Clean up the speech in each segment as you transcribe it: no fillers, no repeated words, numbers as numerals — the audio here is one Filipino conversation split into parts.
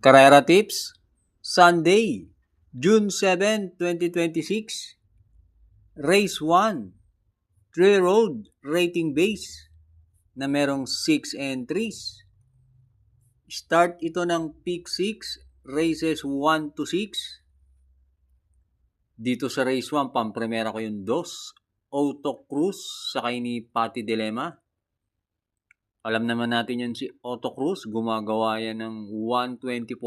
Carrera Tips, Sunday, June 7, 2026. Race 1, 3 road rating base na merong 6 entries. Start ito ng peak 6, races 1 to 6. Dito sa race 1, pampremera ko yung 2, Auto Cruz, sakay ni Patty Dilema. Alam naman natin yan si Auto Cruz, gumagawa yan ng 124.5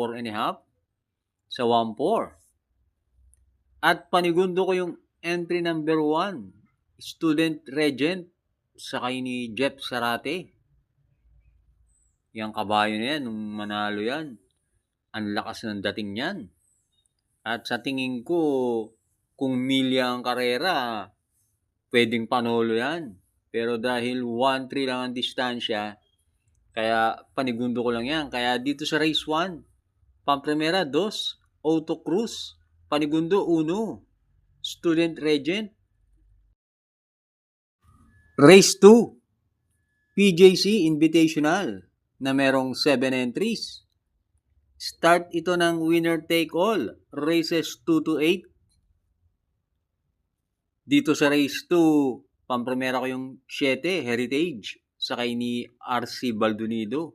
sa 1-4. At panigundo ko yung entry number 1, Student Regent, sakay ni Jeff Sarate. Yang kabayo na yan, nung manalo yan, ang lakas ng dating yan. At sa tingin ko, kung milya ang karera, pwedeng panolo yan. Pero dahil 1-3 lang ang distansya, kaya panigundo ko lang yan. Kaya dito sa race 1, pampremera 2, Auto Cruz, panigundo 1, Student Regent. Race 2, PJC Invitational na merong 7 entries. Start ito ng winner take all, races 2 to 8. Dito sa race 2, pampremera ko yung 7, Heritage, sakay ni RC Baldonido.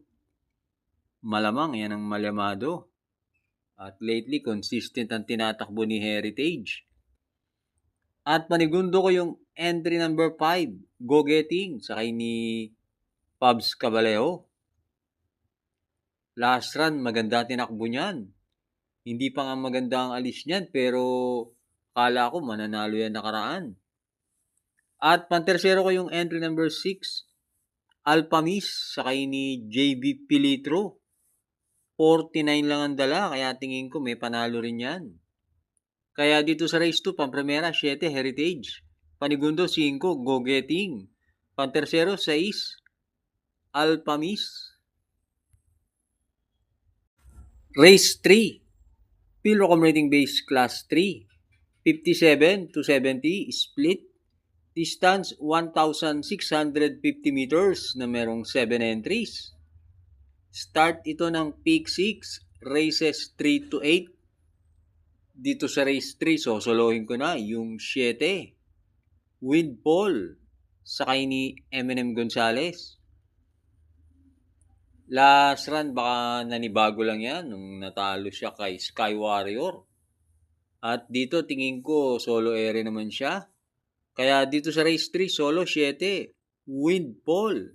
Malamang yan ang malamado. At lately, consistent ang tinatakbo ni Heritage. At panigundo ko yung entry number 5, Go Getting, sakay ni Pabs Cabalejo. Last run, maganda tinakbo niyan. Hindi pa nga maganda ang alis niyan, pero kala ko mananalo yan nakaraan. At pantersero ko yung entry number 6, Alpamis, sakay ni JB Pilitro. 49 lang ang dala, kaya tingin ko may panalo rin yan. Kaya dito sa race 2, pampremera 7, Heritage. Panigundo 5, Go Getting. Pantersero 6, Alpamis. Race 3, Pilrocom Rating Base Class 3, 57 to 70, split. Distance 1,650 meters na merong 7 entries. Start ito ng peak 6, races 3 to 8. Dito sa race 3, sosolohin ko na yung 7, Windfall, sakay ni Eminem Gonzalez. Last run, baka nanibago lang yan nung natalo siya kay Sky Warrior. At dito, tingin ko, solo ere naman siya. Kaya dito sa race 3, solo 7, Windfall.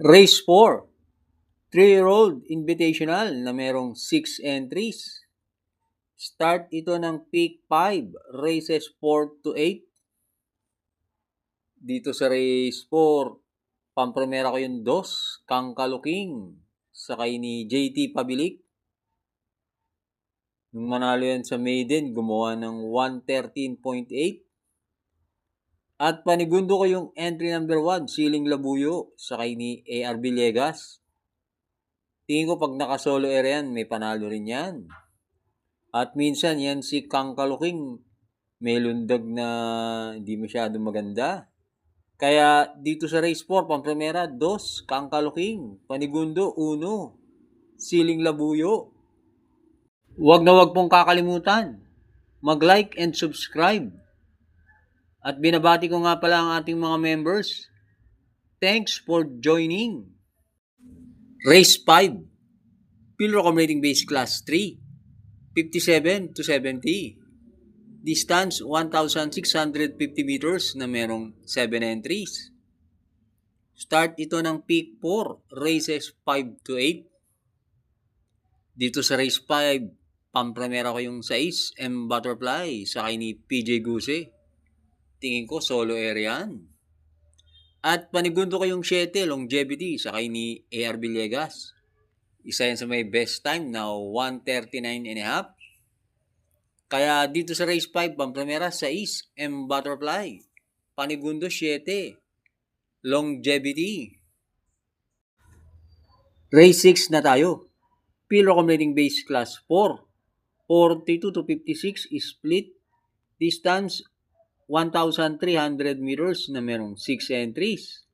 Race 4, 3-year-old invitational na merong 6 entries. Start ito ng peak 5, races 4 to 8. Dito sa race 4, pampremera ko yung 2, Kangkaluking, sakay ni JT Pabilik. Nung manalo yan sa maiden, gumawa ng 113.8. At panigundo ko yung entry number 1, Siling Labuyo, sakay ni AR Villegas. Tingin ko pag nakasolo area yan, may panalo rin yan. At minsan yan si Kangkaluking, may lundag na hindi masyadong maganda. Kaya dito sa race 4, pampremera 2, Kangkaluking, panigundo 1, Siling Labuyo. Huwag na huwag pong kakalimutan, mag-like and subscribe. At binabati ko nga pala ang ating mga members. Thanks for joining. Race 5, Pilrocom Rating Base Class 3, 57 to 70. Distance 1,650 meters na merong 7 entries. Start ito ng peak 4, races 5 to 8. Dito sa race 5, pampremera ko yung 6, M Butterfly, sakay ni PJ Guse. Tingin ko solo area yan. At panigundo ko yung 7, Longevity, sakay ni AR Villegas. Isa yan sa may best time na 139.5. Kaya dito sa race 5, pampremera 6, M Butterfly, panigundo 7, Longevity. Race 6 na tayo. Pilrocom Rating Base Class 4, 42 to 56 split. Distance 1,300 meters na merong 6 entries.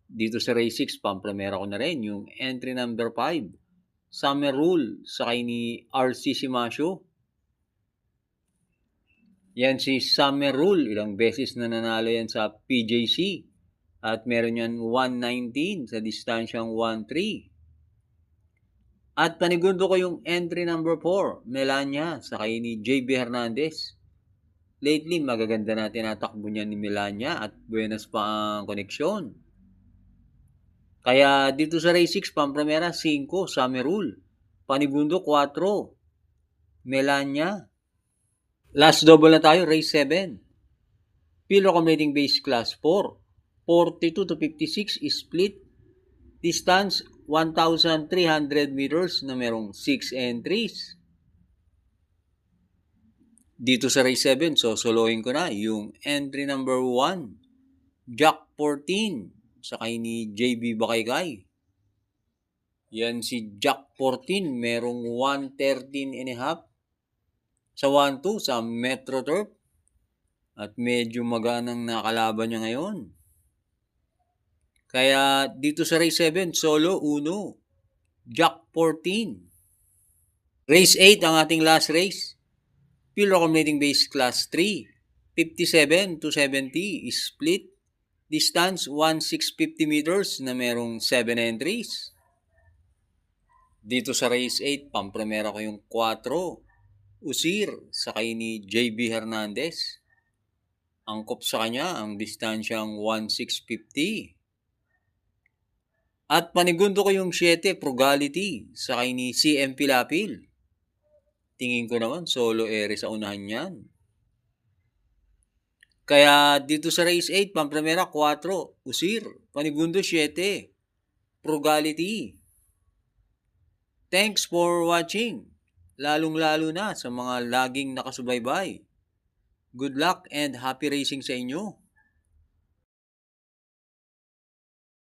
Dito sa race 6, pampremera ko na rin yung entry number 5, Summer Rule, sakay ni RC Simasio. Yan si Summer Rule, ilang beses na nanalo yan sa PJC. At meron yan 119 sa distansyang 1-3. At panigundo ko yung entry number 4, Melania, sakay ni JB Hernandez. Lately, magaganda na tinatakbo niya ni Melania at buenas pa ang koneksyon. Kaya dito sa race 6, Pampramera 5, Summer Rule. Panigundo 4, Melania. Last double na tayo, race 7. Pilo accumulating base class 4. 42 to 56 is split. Distance 1,300 meters na merong 6 entries. Dito sa race 7, solohin ko na yung entry number 1, Jack 14, sakay ni JB Bakaykay. Yan si Jack 14, merong 113.5 sa 1-2 sa Metro Turf. At medyo maganang nakalaban niya ngayon. Kaya dito sa race 7, solo 1, Jack 14. Race 8 ang ating last race. Pure accumulating base class 3, 57 to 70 is split. Distance 1,650 meters na merong 7 entries. Dito sa race 8, pampremera ko yung 4, Usir, sakay ni JB Hernandez. Angkop sa kanya ang distansyang 1,650. At panigundo ko yung 7, Frugality, sakay ni CM Pilapil. Tingin ko naman, solo ere sa unahan yan. Kaya dito sa race 8, Pampramera 4, Usir, panigundo 7, Frugality. Thanks for watching. Lalong-lalo na sa mga laging nakasubaybay. Good luck and happy racing sa inyo.